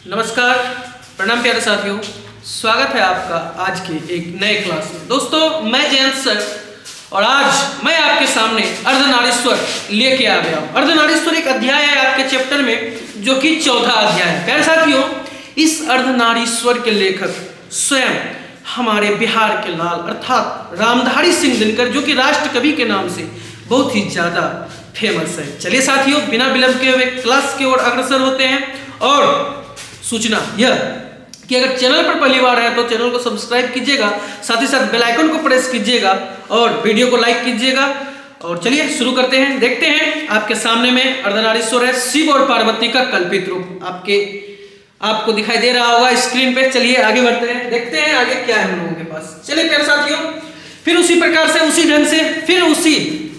नमस्कार, प्रणाम प्यारे साथियों, स्वागत है आपका आज के एक नए क्लास में। दोस्तों, मैं जयंत सर और आज मैं आपके सामने अर्धनारीश्वर लेके आ गया हूँ। अर्धनारीश्वर एक अध्याय है आपके चैप्टर में, जो कि चौथा अध्याय है। प्यारे साथियों, इस अर्धनारीश्वर के लेखक स्वयं हमारे बिहार के लाल अर्थात रामधारी सिंह दिनकर, जो कि राष्ट्र कवि के नाम से बहुत ही ज्यादा फेमस है। चलिए साथियों, बिना विलंब के हुए क्लास की ओर अग्रसर होते हैं। और सूचना यह कि अगर चैनल पर पहली बार है तो चैनल को सब्सक्राइब कीजिएगा, साथ ही साथ बेल आइकन को प्रेस कीजिएगा और वीडियो को लाइक कीजिएगा। और चलिए शुरू करते हैं। देखते हैं आपके सामने में अर्धनारीश्वर है, शिव और पार्वती का कल्पित रूप आपको दिखाई दे रहा होगा स्क्रीन पे। चलिए आगे बढ़ते हैं, देखते हैं आगे क्या है हम लोगों के पास। चलिए प्यारे साथियों, फिर उसी प्रकार से, उसी ढंग से, फिर उसी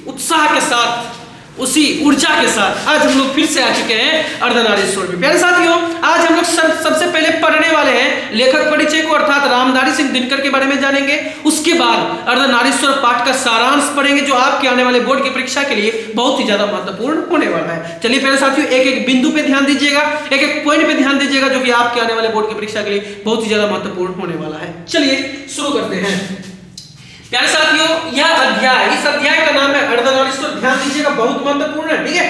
उत्साह के साथ, उसी ऊर्जा के साथ आज हम लोग फिर से आ चुके हैं अर्धनारीश्वर में। प्यारे साथियों, आज हम लोग सबसे पहले पढ़ने वाले हैं लेखक परिचय को, अर्थात रामधारी सिंह दिनकर के बारे में जानेंगे। उसके बाद अर्धनारीश्वर पाठ का सारांश पढ़ेंगे, जो आपके आने वाले बोर्ड की परीक्षा के लिए बहुत ही ज्यादा महत्वपूर्ण होने वाला है। चलिए प्यारे साथियों, एक एक बिंदु पे ध्यान दीजिएगा, एक एक पॉइंट पे ध्यान दीजिएगा, जो कि आपके आने वाले बोर्ड की परीक्षा के लिए बहुत ही ज्यादा महत्वपूर्ण होने वाला है। चलिए शुरू करते हैं। प्यारे साथियों, इस अध्याय का नाम है अर्धनारीश्वर। ध्यान दीजिएगा, बहुत महत्वपूर्ण है, ठीक है।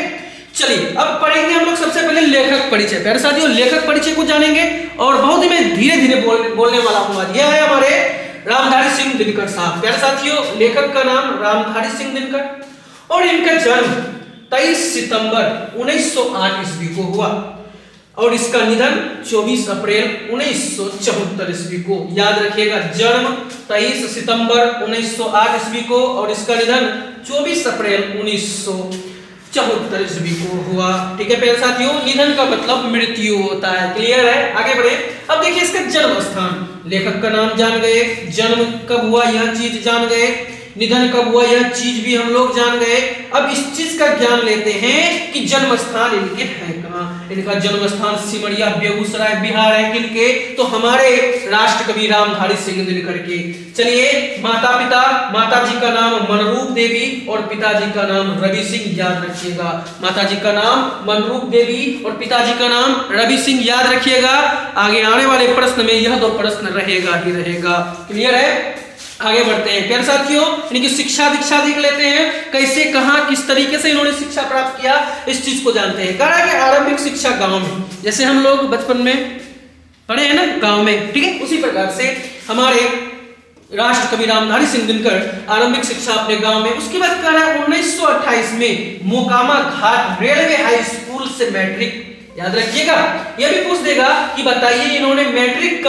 चलिए अब पढ़ेंगे हम लोग सबसे पहले लेखक परिचय। प्यारे साथियों, लेखक परिचय को जानेंगे और बहुत ही मैं धीरे धीरे बोलने वाला हूँ। यह है हमारे रामधारी सिंह दिनकर साहब। प्यारे साथियों, लेखक का नाम रामधारी सिंह दिनकर और इनका जन्म 23 सितंबर 1908 ईस्वी को हुआ और इसका निधन 24 अप्रैल 1974 ईस्वी को। याद रखिएगा, जन्म 23 सितंबर 1908 ईस्वी को और इसका निधन 24 अप्रैल 1974 ईस्वी को हुआ। ठीक है प्यारे साथियों, निधन का मतलब मृत्यु होता है। क्लियर है? आगे बढ़े। अब देखिए इसका जन्म स्थान, लेखक का नाम जान गए, जन्म कब हुआ यह चीज जान गए, निधन कब हुआ यह चीज भी हम लोग जान गए। अब इस चीज का ज्ञान लेते हैं कि जन्म स्थान इनके है कहाँ। इनका जन्म स्थान सिमरिया बेगूसराय बिहार है। किनके? तो हमारे राष्ट्र कवि रामधारी सिंह दिनकर के। चलिए माता पिता, माता जी का नाम मनरूप देवी और पिताजी का नाम रवि सिंह। याद रखिएगा, माता जी का नाम मनरूप देवी और पिताजी का नाम रवि सिंह। याद रखिएगा, आगे आने वाले प्रश्न में यह दो प्रश्न रहेगा ही रहेगा। क्लियर है? आगे बढ़ते हैं प्यारे साथियों, इनकी शिक्षा दीक्षा देख लेते हैं, कैसे कहां किस तरीके से इन्होंने शिक्षा प्राप्त किया, इस चीज को जानते हैं। कह रहा है कि आरंभिक शिक्षा गांव में, जैसे हम लोग बचपन में पढ़े हैं ना गांव में, ठीक है, उसी प्रकार से हमारे राष्ट्र कवि रामधारी सिंह दिनकर आरंभिक शिक्षा अपने गांव में। उसके बाद कह रहा है 1928 में मोकामा घाट रेलवे हाई स्कूल से मैट्रिक। याद रखिएगा, यह भी पूछ देगा कि बताइए इन्होंने मैट्रिक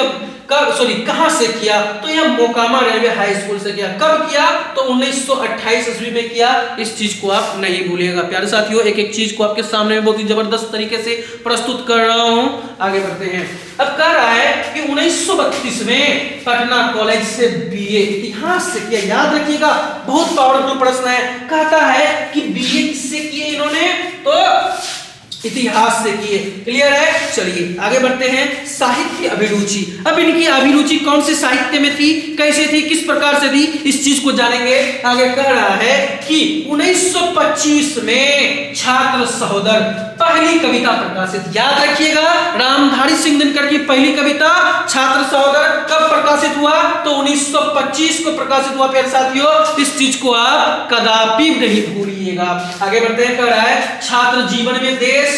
कहां से किया, तो यह मोकामा रेलवे हाई स्कूल से किया। कब किया? तो 1928 ईस्वी में किया। इस चीज को आप नहीं भूलिएगा प्यारे साथियों, एक एक चीज को आपके सामने बहुत ही जबरदस्त तरीके से प्रस्तुत कर रहा हूं। आगे बढ़ते हैं। अब कह रहा है कि 1932 में पटना कॉलेज से बीए इतिहास से किया। याद रखिएगा, बहुत पावरफुल प्रश्न है। कहता है कि बीए किससे किए इन्होंने? तो इतिहास से किए। क्लियर है? चलिए आगे बढ़ते हैं। साहित्य अभिरुचि, अब इनकी अभिरुचि कौन से साहित्य में थी, कैसे थी, किस प्रकार से थी, इस चीज को जानेंगे। आगे कह रहा है कि 1925 में छात्र सहोदर पहली कविता प्रकाशित। याद रखिएगा, रामधारी सिंह दिनकर की पहली कविता छात्र सहोदर कब प्रकाशित हुआ? तो 1925 को प्रकाशित हुआ प्यारे साथियों, इस चीज को आप कदापि नहीं भूलिएगा। आगे बढ़ते हैं। कह रहा है छात्र जीवन में देश,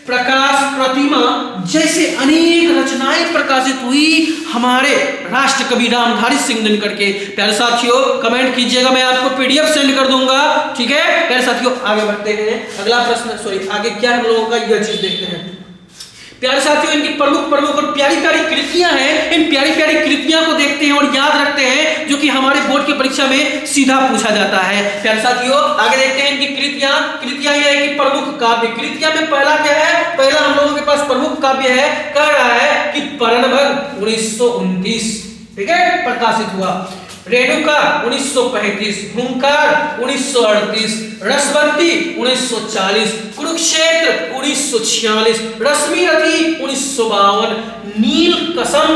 प्रकाश, प्रतिमा जैसे अनेक रचनाएं प्रकाशित हुई हमारे राष्ट्र कवि रामधारी सिंह दिनकर के। प्यारे साथियों कमेंट कीजिएगा, मैं आपको पीडीएफ सेंड कर दूंगा, ठीक है प्यारे साथियों। आगे बढ़ते हैं, अगला प्रश्न, आगे क्या हम लोगों का यह चीज देखते हैं। प्यारे साथियों, इनकी प्रमुख और प्यारी प्यारी कृतियां हैं। इन प्यारी प्यारी कृतियां को देखते हैं और याद रखते हैं, जो कि हमारे बोर्ड की परीक्षा में सीधा पूछा जाता है। प्यारे साथियों आगे देखते हैं इनकी कृतियां ये है कि प्रमुख काव्य। कृतियां में पहला क्या है? पहला हम लोगों के पास प्रमुख काव्य है। कह रहा है कि परणभग 1929, ठीक है, प्रकाशित हुआ। रेणुका 1935, हुंकार 1938, रसवंती 1940, कुरुक्षेत्र 1946, रश्मिरथी 1952, नील कसम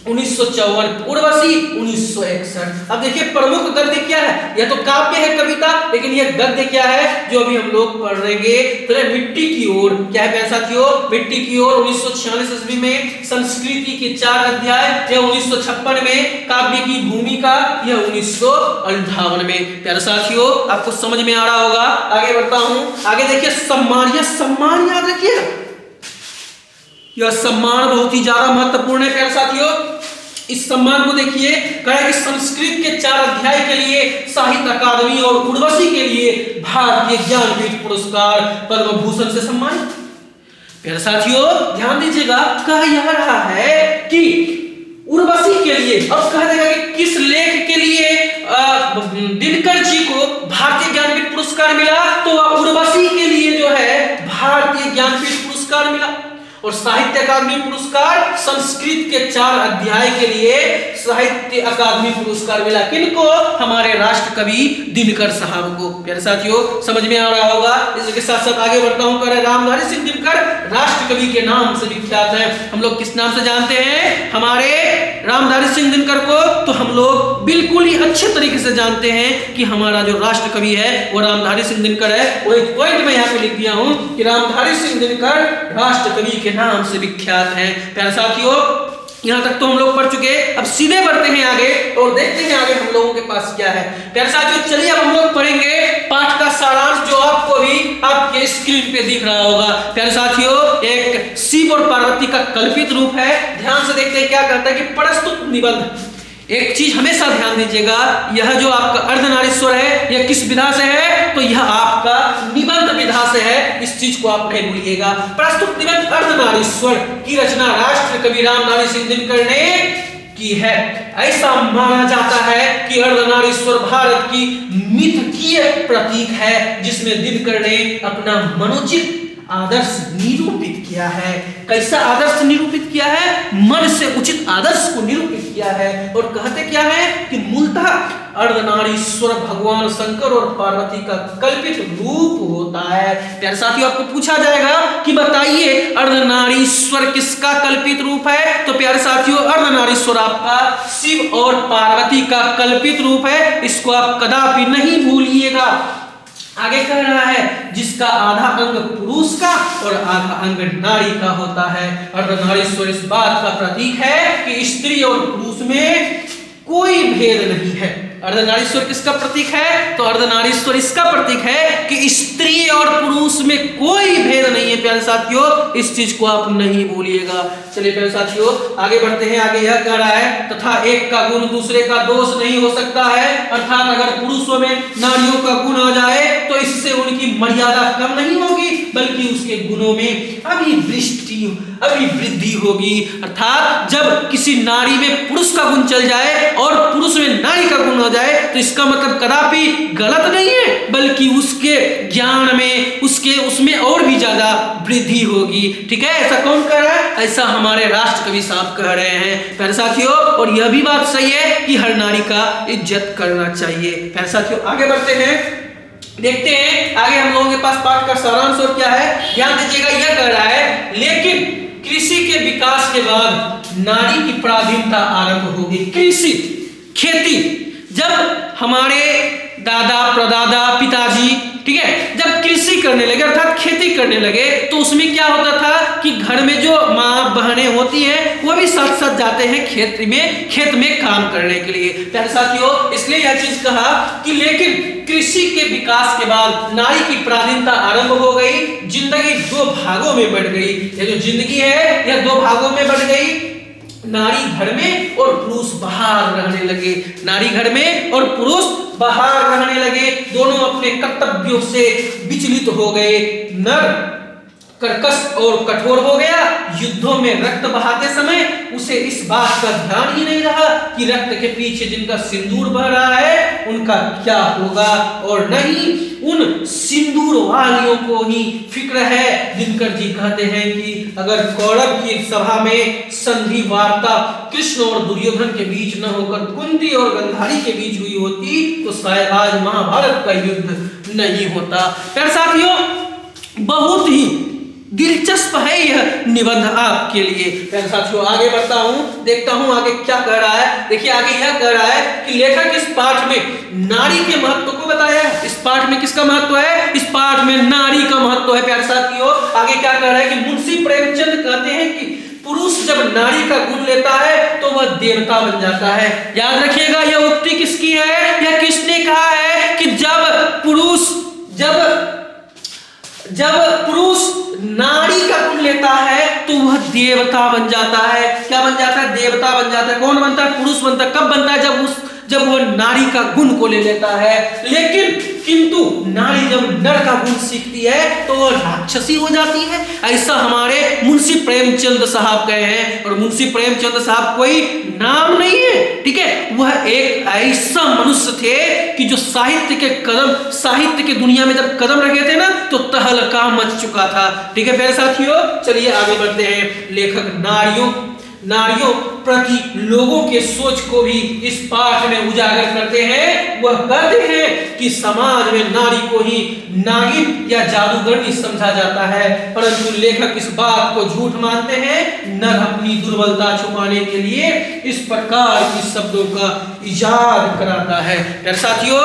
1954, उर्वशी 1961। अब देखिए प्रमुख गद्य क्या है, यह तो काव्य है कविता, लेकिन यह गद्य क्या है जो अभी हम लोग पढ़ेंगे। तो मिट्टी की ओर क्या है प्यारे साथियों, मिट्टी की ओर 1946 ईस्वी में संस्कृति के 4 अध्याय, यह 1956 में काव्य की भूमिका, यह 1958 में। प्यारे साथियों आपको समझ में आ रहा होगा। आगे बढ़ता हूं, आगे देखिए सम्मान, यह सम्मान याद रखिए, यह सम्मान बहुत ही ज्यादा महत्वपूर्ण है प्यारे साथियों। इस सम्मान को देखिए, कहा कि संस्कृत के 4 अध्याय के लिए साहित्य अकादमी और उर्वशी के लिए भारतीय ज्ञानपीठ पुरस्कार पद्म भूषण से सम्मानित। प्यारे साथियों ध्यान दीजिएगा, कह यह रहा है कि उर्वशी के लिए, अब कह देगा कि किस लेख के लिए दिनकर जी को भारतीय ज्ञानपीठ पुरस्कार मिला, तो उर्वशी के लिए जो है भारतीय ज्ञानपीठ पुरस्कार मिला। और साहित्य अकादमी पुरस्कार संस्कृत के 4 अध्याय के लिए साहित्य अकादमी पुरस्कार मिला, किनको, हमारे राष्ट्र कवि दिनकर साहब को। प्यारे साथियों समझ में आ रहा होगा। इसके साथ साथ आगे बढ़ता हूं, कह रामधारी सिंह दिनकर राष्ट्र कवि के नाम से विख्यात है। हम लोग किस नाम से जानते हैं हमारे रामधारी सिंह दिनकर को, तो हम लोग बिल्कुल ही अच्छे तरीके से जानते हैं कि हमारा जो राष्ट्र कवि है वो रामधारी सिंह दिनकर है। वो एक पॉइंट में यहाँ पे लिख दिया हूं कि रामधारी सिंह दिनकर राष्ट्र कवि के नाम से विख्यात है। प्यारे साथियों यहां तक तो हम लोग पढ़ चुके, अब सीधे बढ़ते हैं आगे और देखते हैं आगे हम लोगों के पास क्या है। प्यारे साथियों चलिए अब हम लोग पढ़ेंगे पाठ का सारांश, जो आपको भी आपके स्क्रीन पे दिख रहा होगा। प्यारे साथियों एक शिव और पार्वती का कल्पित रूप है। ध्यान से देखते हैं क्या करता है कि प्रस्तुत निबंध। एक चीज हमेशा ध्यान दीजिएगा, यह जो आपका अर्धनारीश्वर है यह किस विधा से है, तो यह आपका निबंध विधा से है, इस चीज को आप नहीं भूलिएगा। प्रस्तुत निबंध अर्धनारीश्वर की रचना राष्ट्र कवि रामधारी सिंह दिनकर ने की है। ऐसा माना जाता है कि अर्धनारीश्वर भारत की मिथकीय प्रतीक है, जिसमें दिनकर ने अपना मनोचित आदर्श निरूपित किया है। कैसा आदर्श निरूपित किया है, मन से उचित आदर्श को निरूपित किया है। और कहते क्या है कि मूलतः अर्धनारीश्वर भगवान शंकर और पार्वती का कल्पित रूप होता है। प्यारे साथियों आपको पूछा जाएगा कि बताइए अर्धनारीश्वर किसका कल्पित रूप है, तो प्यारे साथियों अर्धनारीश्वर आपका शिव और पार्वती का कल्पित रूप है, इसको आप कदापि नहीं भूलिएगा। आगे कह रहा है जिसका आधा अंग पुरुष का और आधा अंग नारी का होता है। अर्धनारीश्वर इस बात का प्रतीक है कि स्त्री और पुरुष में कोई भेद नहीं है। अर्धनारीश्वर किसका प्रतीक है, तो अर्धनारीश्वर इसका प्रतीक है कि स्त्री और पुरुष में कोई भेद नहीं है। प्यारे साथियों इस चीज को आप नहीं भूलिएगा। चलिए प्यारे साथियों आगे बढ़ते हैं। आगे यह कह रहा है तथा एक का गुण दूसरे का दोष नहीं हो सकता है, अर्थात अगर पुरुषों में नारियों का गुण आ जाए तो इससे उनकी मर्यादा कम नहीं होगी, बल्कि उसके गुणों में अभिवृद्धि होगी। अर्थात जब किसी नारी में पुरुष का गुण चल जाए और पुरुष में नारी का गुण हो जाए तो इसका मतलब कदापि गलत नहीं है, बल्कि उसके ज्ञान में उसमें और भी ज्यादा वृद्धि होगी। ठीक है, ऐसा कौन कह रहा है, ऐसा हमारे राष्ट्र कवि साहब कह रहे हैं। प्यारे साथियों और यह भी बात सही है कि हर नारी का इज्जत करना चाहिए। प्यारे साथियों आगे बढ़ते हैं, देखते हैं आगे हम लोगों के पास पाठ का सारांश और क्या है। ध्यान दीजिएगा, यह कह रहा है लेकिन कृषि के विकास के बाद नारी की पराधीनता आरंभ होगी। कृषि खेती, जब हमारे दादा प्रदादा पिताजी ठीक है जब कृषि करने लगे अर्थात खेती करने लगे तो उसमें क्या होता था कि घर में जो माँ बहनें होती हैं वो भी साथ साथ जाते हैं खेत में काम करने के लिए। प्यारे साथियों इसलिए यह चीज कहा कि लेकिन कृषि के विकास के बाद नारी की पराधीनता आरंभ हो गई, जिंदगी 2 भागों में बढ़ गई। ये जो जिंदगी है यह 2 भागों में बढ़ गई, नारी घर में और पुरुष बाहर रहने लगे। नारी घर में और पुरुष बाहर रहने लगे, दोनों अपने कर्तव्यों से विचलित हो गए। नर कर्कश और कठोर हो गया, युद्धों में रक्त बहाते समय उसे इस बात का ध्यान ही नहीं रहा कि रक्त के पीछे जिनका सिंदूर बह रहा है उनका क्या होगा, और नहीं उन सिंदूर वालियों को ही फिक्र है। दिनकर जी कहते हैं कि अगर कौरव की सभा में संधि वार्ता कृष्ण और दुर्योधन के बीच न होकर कुंती और गांधारी के बीच हुई होती तो शायद आज महाभारत का युद्ध नहीं होता। प्यारे साथियों बहुत ही दिलचस्प है यह निबंध आपके लिए। प्यारे साथियों आगे बढ़ता हूँ, देखता हूँ आगे क्या कह रहा है। देखिए आगे यह कह रहा है कि लेखक इस पाठ में नारी के महत्व को बताया है। इस पाठ में किसका महत्व है? इस पाठ में नारी का महत्व है। प्यारे साथियों आगे क्या कह रहा है कि मुंशी प्रेमचंद कहते हैं कि पुरुष जब नारी का गुण लेता है तो वह देवता बन जाता है। याद रखिएगा यह उक्ति किसकी है? यह किसने कहा है कि जब पुरुष नारी का गुण लेता है तो वह देवता बन जाता है। क्या बन जाता है? देवता बन जाता है। कौन बनता है? पुरुष बनता है। कब बनता है? जब वह नारी का गुण को ले लेता है। किंतु नारी जब नर का गुण सीखती है तो वह राक्षसी हो जाती है। ऐसा हमारे मुंशी प्रेमचंद साहब कहे हैं। और मुंशी प्रेमचंद साहब कोई नाम नहीं है, ठीक है, वह एक ऐसा मनुष्य थे कि जो साहित्य के दुनिया में जब कदम रखे थे ना तो तहलका मच चुका था। ठीक है प्यारे साथियों, चलिए आगे बढ़ते हैं। लेखक नारियों प्रति लोगों के सोच को भी इस पाठ में उजागर करते हैं। वह कहते हैं कि समाज में नारी को ही नागिन या जादूगरनी समझा जाता है, परंतु लेखक इस बात को झूठ मानते हैं। नर अपनी दुर्बलता छुपाने के लिए इस प्रकार के शब्दों का इजाद कराता है। प्यारे साथियों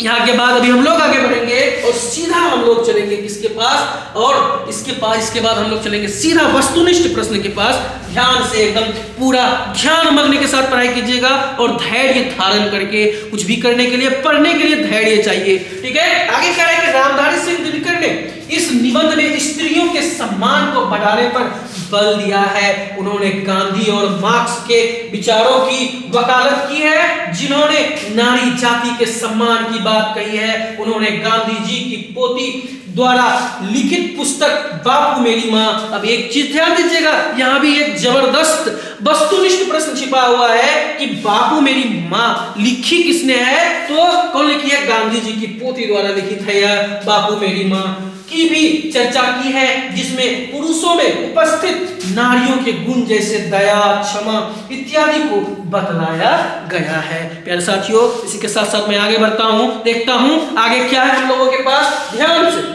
यहाँ के बाद अभी हम लोग आगे बढ़ेंगे और सीधा हम लोग चलेंगे किसके पास? और इसके बाद हम लोग चलेंगे सीधा वस्तुनिष्ठ प्रश्न के पास। ध्यान से एकदम पूरा ध्यान मग्न के साथ पढ़ाई कीजिएगा और धैर्य धारण करके कुछ भी करने के लिए, पढ़ने के लिए धैर्य चाहिए। ठीक है, आगे क्या है कि रामधारी सिंह दिनकर ने इस निबंध में स्त्रियों के सम्मान को बढ़ाने पर बल दिया है। उन्होंने गांधी और मार्क्स के विचारों की वकालत की है। जिन्होंने नारी जाति के सम्मान की बात कही है, उन्होंने गांधी जी की पोती द्वारा लिखित पुस्तक बापू मेरी माँ। अब एक चीज ध्यान दीजिएगा, यहाँ भी एक जबरदस्त वस्तुनिष्ठ प्रश्न छिपा हुआ है कि बापू मेरी माँ लिखी किसने है? तो कौन लिखी है? गांधी जी की पोती द्वारा लिखित है यह बापू मेरी माँ की भी चर्चा की है, जिसमें पुरुषों में उपस्थित नारियों के गुण जैसे दया, क्षमा इत्यादि को बतलाया गया है। प्यारे साथियों इसी के साथ साथ मैं आगे बढ़ता हूं, देखता हूं आगे क्या है हम लोगों के पास। ध्यान से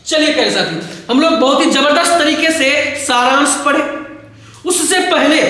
चलिए प्यारे साथियों, हम लोग बहुत ही जबरदस्त तरीके से सारांश पढ़े। उससे पहले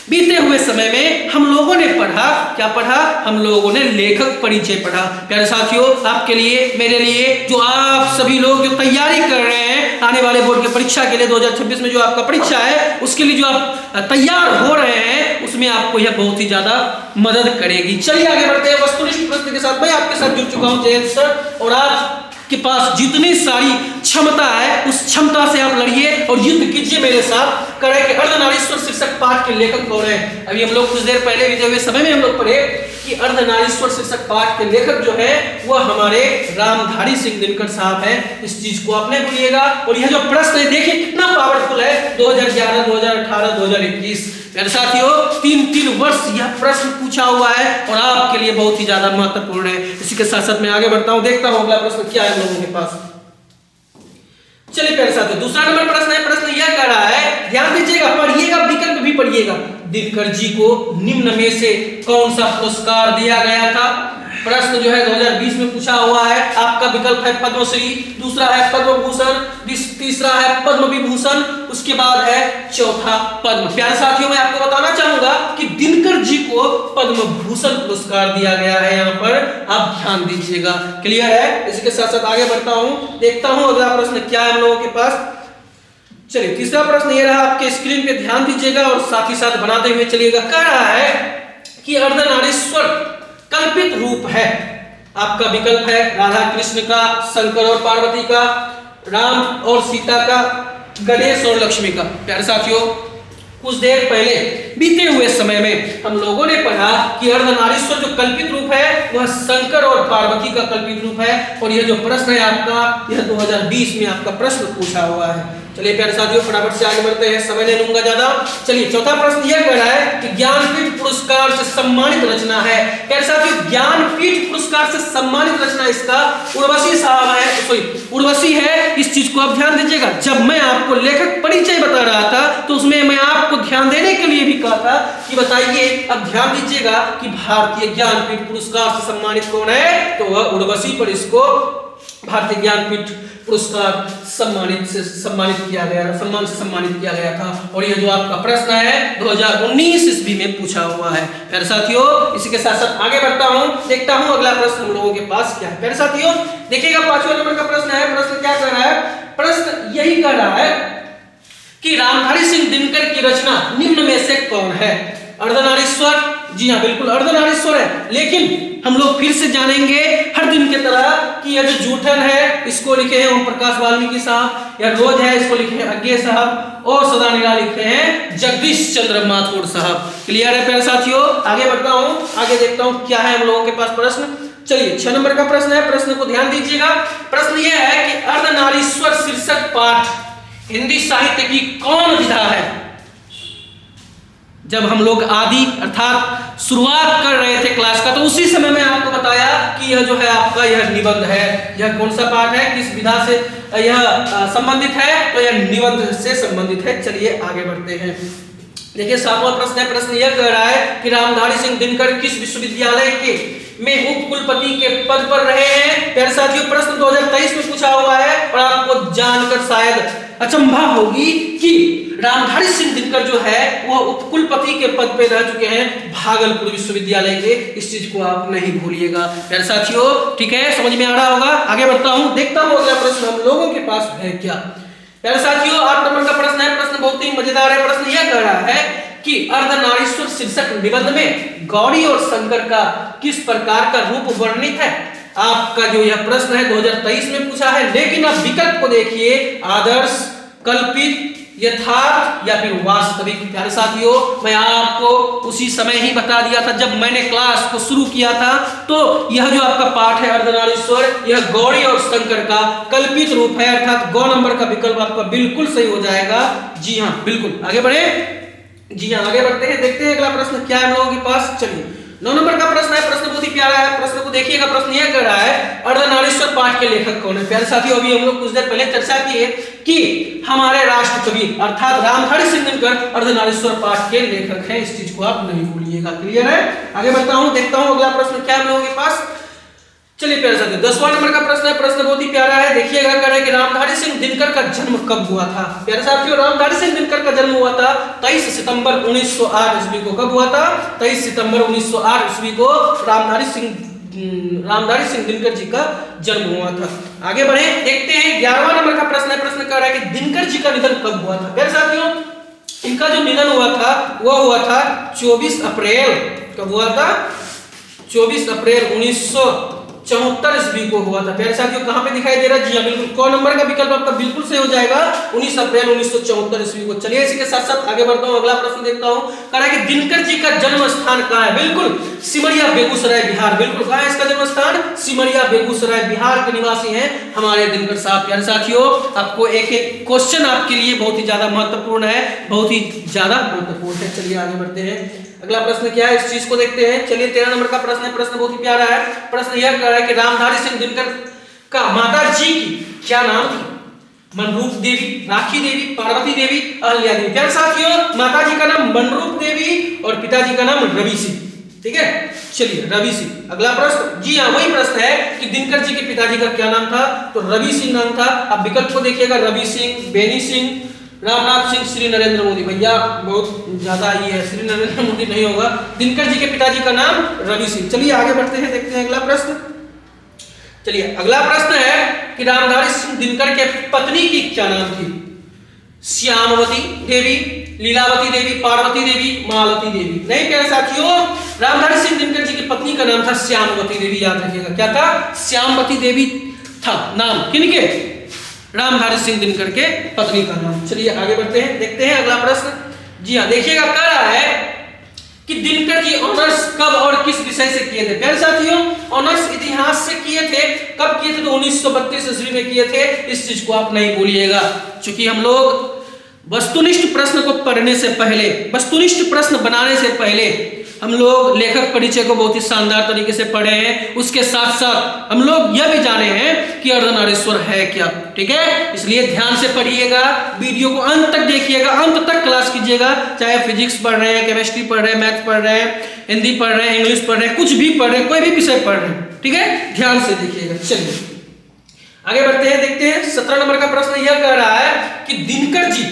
बीते हुए समय में हम लोगों ने पढ़ा, क्या पढ़ा? हम लोगों ने लेखक परिचय पढ़ा। प्यारे साथियों आपके लिए, मेरे लिए, जो आप सभी लोग जो तैयारी कर रहे हैं आने वाले बोर्ड की परीक्षा के लिए 2026 में जो आपका परीक्षा है उसके लिए जो आप तैयार हो रहे हैं उसमें आपको यह बहुत ही ज्यादा मदद करेगी। चलिए आगे बढ़ते हैं वस्तुनिष्ठ प्रश्न के साथ। मैं आपके साथ जुड़ चुका हूँ जयंत सर, और आज के पास जितनी सारी क्षमता है उस क्षमता से आप लड़िए और युद्ध कीजिए मेरे साथ। करें कि अर्धनारीश्वर शीर्षक पाठ के लेखक कौन है? अभी हम लोग कुछ देर पहले बीते हुए समय में हम लोग पढ़े कि अर्धनारीश्वर शीर्षक पाठ के लेखक जो है वह हमारे रामधारी सिंह दिनकर साहब हैं। इस चीज को आप नहीं भूलिएगा। और यह जो प्रश्न है देखिए कितना पावरफुल है, 2011, 2018, 2021। मेरे साथियों 3 वर्ष यह प्रश्न पूछा हुआ है और आपके लिए बहुत ही ज्यादा महत्वपूर्ण है। इसी के साथ साथ मैं आगे बढ़ता हूं, देखता हूं अगला प्रश्न क्या है लोगों के पास। चलिए प्यारे साथियों दूसरा नंबर प्रश्न है। प्रश्न यह कह रहा है, ध्यान दीजिएगा, पढ़िएगा, विकल्प भी पढ़िएगा। दिनकर जी को निम्न में से कौन सा पुरस्कार दिया गया था? प्रश्न जो है 2020 में पूछा हुआ है। आपका विकल्प है पद्मश्री, दूसरा है पद्म भूषण, तीसरा है पद्म विभूषण, उसके बाद है चौथा पद्म। प्यारे साथियों मैं आपको बताना चाहूंगा कि दिनकर जी को पद्म भूषण पुरस्कार दिया गया है। यहाँ पर आप ध्यान दीजिएगा। क्लियर है? इसी के साथ साथ आगे बढ़ता हूं, देखता हूं अगला प्रश्न क्या है हम लोगों के पास। चलिए तीसरा प्रश्न ये रहा, आपके स्क्रीन पे ध्यान दीजिएगा और साथ ही साथ बनाते हुए चलिएगा। कह रहा है कि अर्धनारीश्वर कल्पित रूप है। आपका विकल्प है राधा कृष्ण का, शंकर और पार्वती का, राम और सीता का, गणेश और लक्ष्मी का। प्यारे साथियों कुछ देर पहले बीते हुए समय में हम लोगों ने पढ़ा कि अर्धनारीश्वर जो कल्पित रूप है वह शंकर और पार्वती का कल्पित रूप है। और यह जो प्रश्न है आपका, यह 2020 में आपका प्रश्न पूछा हुआ है। चलिए प्यारे साथियों फटाफट से आगे बढ़ते हैं, समय नहीं लूंगा ज्यादा। चलिए चौथा प्रश्न यह कह रहा है कि ज्ञानपीठ पुरस्कार से सम्मानित रचना है। प्यारे साथियों ज्ञानपीठ पुरस्कार से सम्मानित रचना इसका उर्वशी साहब है, उर्वशी है। इस चीज को आप ध्यान दीजिएगा। जब मैं आपको लेखक परिचय बता रहा था तो उसमें मैं आपको ध्यान देने के लिए भी कहा था कि बताइए, अब ध्यान दीजिएगा कि भारतीय ज्ञानपीठ पुरस्कार से सम्मानित कौन है? तो वह उर्वशी पर इसको भारतीय ज्ञानपीठ पुरस्कार सम्मान से सम्मानित किया गया था। और ये जो आपका प्रश्न है 2019 ईस्वी में पूछा हुआ है। प्यारे साथियों, इसी के साथ साथ आगे बढ़ता हूं, देखता हूं अगला प्रश्न हम लोगों के पास क्या है। प्यारे साथियों देखिएगा 5वें नंबर का प्रश्न है। प्रश्न क्या कह रहा है? प्रश्न यही कह रहा है कि रामधारी सिंह दिनकर की रचना निम्न में से कौन है? अर्धनारीश्वर, जी हाँ बिल्कुल अर्धनारीश्वर है। लेकिन हम लोग फिर से जानेंगे हर दिन की तरह कि यह जो जूठन है इसको लिखे हैं ओम प्रकाश वाल्मीकि साहब, या रोज है इसको लिखे हैं अज्ञे साहब, और सदानिरा लिखे हैं जगदीश चंद्र माथुर साहब। क्लियर है प्यारे साथियों? आगे बढ़ता हूँ, आगे देखता हूँ क्या है हम लोगों के पास प्रश्न। चलिए 6 नंबर का प्रश्न है। प्रश्न को ध्यान दीजिएगा। प्रश्न यह है कि अर्धनारीश्वर शीर्षक पाठ हिंदी साहित्य की कौन विधा है? जब हम लोग आदि अर्थात शुरुआत कर रहे थे क्लास का, तो उसी समय में आपको बताया कि यह जो है आपका यह निबंध है। यह कौन सा पाठ है, किस विधा से यह संबंधित है? तो यह निबंध से संबंधित है। चलिए आगे बढ़ते हैं। देखिए 7वां प्रश्न है। प्रश्न यह कह रहा है कि रामधारी सिंह दिनकर किस विश्वविद्यालय के में उप कुलपति के पद पर रहे हैं? प्यारे साथियों प्रश्न 2023 में पूछा हुआ है और आपको जानकर शायद अचंभा होगी कि रामधारी सिंह दिनकर जो है वह उपकुलपति के पद पे रह चुके हैं भागलपुर विश्वविद्यालय के। इस चीज को आप नहीं भूलिएगा प्यारे साथियों, ठीक है? समझ में आ रहा होगा। आगे बढ़ता हूं, देखता हूं अगला प्रश्न हम लोगों के पास है क्या। प्यारे साथियों 8 नंबर का प्रश्न है। प्रश्न बहुत ही मजेदार है। प्रश्न यह कह रहा है कि अर्धनारीश्वर शीर्षक निबंध में गौरी और शंकर का किस प्रकार का रूप वर्णित है? आपका जो यह प्रश्न है 2023 में पूछा है, लेकिन आप विकल्प को देखिए, आदर्श, कल्पित, यथार्थ या फिर वास्तविक। प्यारे साथियों मैं आपको उसी समय ही बता दिया था जब मैंने क्लास को शुरू किया था। तो यह जो आपका पाठ है अर्धनारीश्वर, यह गौरी और शंकर का कल्पित रूप है, अर्थात गौ नंबर का विकल्प आपका बिल्कुल सही हो जाएगा। जी हाँ बिल्कुल। आगे बढ़े, जी हाँ आगे बढ़ते हैं, देखते हैं अगला प्रश्न क्या है हम लोगों के पास। चलिए 9 नंबर का प्रश्न है। प्रश्न बहुत ही प्यारा है। प्रश्न को देखिएगा। प्रश्न यह कह रहा है अर्धनारीश्वर पाठ के लेखक कौन है? प्यारे साथियों अभी हम लोग कुछ देर पहले चर्चा किए कि हमारे राष्ट्र कवि अर्थात रामधारी सिंह दिनकर अर्धनारीश्वर पाठ के लेखक हैं। इस चीज को आप नहीं भूलिएगा। क्लियर है? आगे बढ़ता हूं, देखता हूं अगला प्रश्न क्या है हम लोगों के पास। चलिए प्यारे साथियों 10वां नंबर का प्रश्न है। प्रश्न बहुत ही प्यारा है। देखिएगा कह रहा है कि रामधारी सिंह दिनकर का जन्म कब हुआ था? प्यारे साथियों रामधारी सिंह दिनकर का जन्म हुआ था 23 सितंबर 1908 ईस्वी को। कब हुआ था? 23 सितंबर 1908 ईस्वी को रामधारी सिंह दिनकर जी का जन्म हुआ था। आगे बढ़े, देखते हैं 11वां नंबर का प्रश्न है। प्रश्न कह रहा है कि दिनकर जी का निधन कब हुआ था? प्यारे साथियों इनका जो निधन हुआ था वह हुआ था 24 अप्रैल। कब हुआ था? 24 अप्रैल 1974 ईस्वी को हुआ था। प्यारे साथियों कहां पे दिखाई दे रहा है? जी हां बिल्कुल क नंबर का विकल्प आपका बिल्कुल सही हो जाएगा 19 अप्रैल 1974 ईस्वी को। चलिए इसी के साथ साथ आगे बढ़ता हूं, अगला प्रश्न देखता हूं। कह रहा है कि दिनकर जी का जन्म स्थान कहां है? बिल्कुल सिमरिया बेगूसराय बिहार। बिल्कुल कहां है इसका जन्म स्थान? सिमरिया बेगूसराय बिहार के निवासी हैं हमारे दिनकर साहब। प्यारे साथियों आपको एक एक क्वेश्चन आपके लिए बहुत ही ज्यादा महत्वपूर्ण है, बहुत ही ज्यादा महत्वपूर्ण है। चलिए आगे बढ़ते हैं, अगला प्रश्न क्या है इस चीज को देखते हैं। चलिए 13 नंबर का प्रश्न है। प्रश्न बहुत ही प्यारा है। प्रश्न यह कह रहा है कि रामधारी सिंह दिनकर का माता जी की क्या नाम थी? मनरूप देवी, राखी देवी, पार्वती देवी, अहल्या देवी। प्यारे साथियों माता जी का नाम मनरूप देवी और पिताजी का नाम रवि सिंह। ठीक है, चलिए रवि सिंह। अगला प्रश्न, जी हाँ वही प्रश्न है कि दिनकर जी के पिताजी का क्या नाम था? तो रवि सिंह नाम था। अब विकल्प को देखिएगा, रवि सिंह, बेनी सिंह, रामनाथ सिंह, श्री नरेंद्र मोदी। भैया बहुत ज्यादा ही है, श्री नरेंद्र मोदी नहीं होगा। दिनकर जी के पिताजी का नाम रवि सिंह। चलिए आगे बढ़ते हैं, देखते हैं अगला प्रश्न। चलिए अगला प्रश्न है कि रामधारी सिंह दिनकर के पत्नी की क्या नाम थी? श्यामवती देवी, लीलावती देवी, पार्वती देवी, मालती देवी। नहीं प्यारे साथियों रामधारी सिंह दिनकर जी की पत्नी का नाम था श्यामवती देवी। याद रखिएगा क्या था? श्यामवती देवी था नाम किनके? रामधारी सिंह दिनकर के पत्नी का नाम। चलिए आगे बढ़ते हैं, देखते हैं अगला प्रश्न। जी हाँ देखिएगा कह रहा है कि दिनकर जी ऑनर्स कब और किस विषय से किए थे? प्यारे साथियों ऑनर्स इतिहास से किए थे। कब किए थे? तो 1932 ईस्वी में किए थे। इस चीज को आप नहीं भूलिएगा, क्योंकि हम लोग वस्तुनिष्ठ प्रश्न को पढ़ने से पहले, वस्तुनिष्ठ प्रश्न बनाने से पहले हम लोग लेखक परिचय को बहुत ही शानदार तरीके से पढ़े हैं। उसके साथ साथ हम लोग यह भी जाने हैं कि अर्धनारीश्वर है क्या। ठीक है, इसलिए ध्यान से पढ़िएगा, वीडियो को अंत तक देखिएगा, अंत तक क्लास कीजिएगा। चाहे फिजिक्स पढ़ रहे हैं, केमिस्ट्री पढ़ रहे हैं, मैथ पढ़ रहे हैं, हिंदी पढ़ रहे हैं, इंग्लिश पढ़ रहे हैं, कुछ भी पढ़ रहे हैं, कोई भी विषय पढ़ रहे हैं। ठीक है, ध्यान से देखिएगा। चलिए आगे बढ़ते हैं, देखते हैं 17 नंबर का प्रश्न यह कह रहा है कि दिनकर जी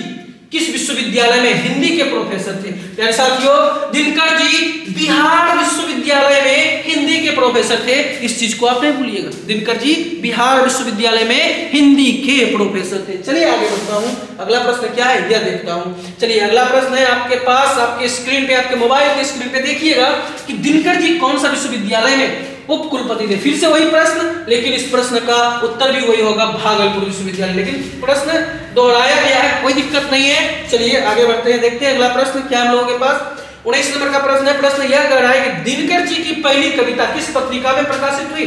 किस विश्वविद्यालय में हिंदी के प्रोफेसर थे। प्यारे साथियों, दिनकर जी बिहार विश्वविद्यालय में हिंदी के प्रोफेसर थे, इस चीज को आप नहीं भूलिएगा। दिनकर जी बिहार विश्वविद्यालय में हिंदी के प्रोफेसर थे। चलिए आगे बढ़ता हूं, अगला प्रश्न क्या है यह देखता हूं। चलिए अगला प्रश्न है आपके पास, आपके स्क्रीन पे, आपके मोबाइल के स्क्रीन पे देखिएगा कि दिनकर जी कौन सा विश्वविद्यालय में उप कुलपति थे। फिर से वही प्रश्न, लेकिन इस प्रश्न का उत्तर भी वही होगा, भागलपुर विश्वविद्यालय, लेकिन प्रश्न दोहराया गया है, कोई दिक्कत नहीं है। चलिए आगे बढ़ते हैं, देखते हैं अगला प्रश्न क्या हम लोगों के पास। 19 नंबर का प्रश्न है। प्रश्न यह कह रहा है कि दिनकर जी की पहली कविता किस पत्रिका में प्रकाशित हुई।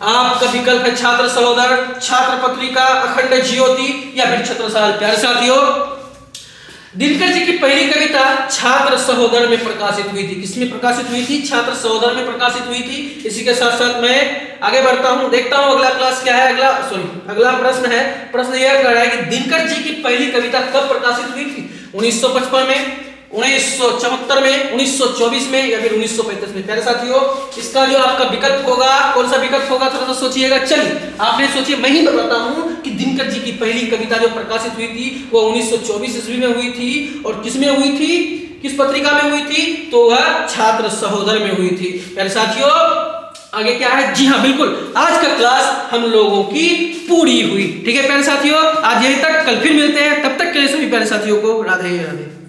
आपका विकल्प है छात्र सहोदर, छात्र पत्रिका, अखंड ज्योति या फिर छत्रसाल। प्यारे साथियों, दिनकर जी की पहली कविता छात्र सहोदर में प्रकाशित हुई थी। किसमें प्रकाशित हुई थी? छात्र सहोदर में प्रकाशित हुई थी। इसी के साथ साथ मैं आगे बढ़ता हूं, देखता हूं अगला क्लास क्या है। अगला प्रश्न है। प्रश्न यह कह रहा है कि दिनकर जी की पहली कविता कब प्रकाशित हुई थी। 1955 में, 1974 में, 1924 में या फिर 1935 में। प्यारे साथियों, इसका जो आपका विकल्प होगा, कौन सा विकल्प होगा थोड़ा सा सोचिएगा। चलिए आपने सोचिए, मैं ही बताता हूं कि दिनकर जी की पहली कविता जो प्रकाशित हुई थी वो 1924 ईस्वी में हुई थी। और किसमें हुई थी, किस पत्रिका में हुई थी? तो वह छात्र सहोदर में हुई थी। प्यारे साथियों, आगे क्या है? जी हाँ बिल्कुल, आज का क्लास हम लोगों की पूरी हुई। ठीक है प्यारे साथियों, आज यहीं तक, कल फिर मिलते हैं। तब तक के लिए सभी प्यारे साथियों को राधे राधे।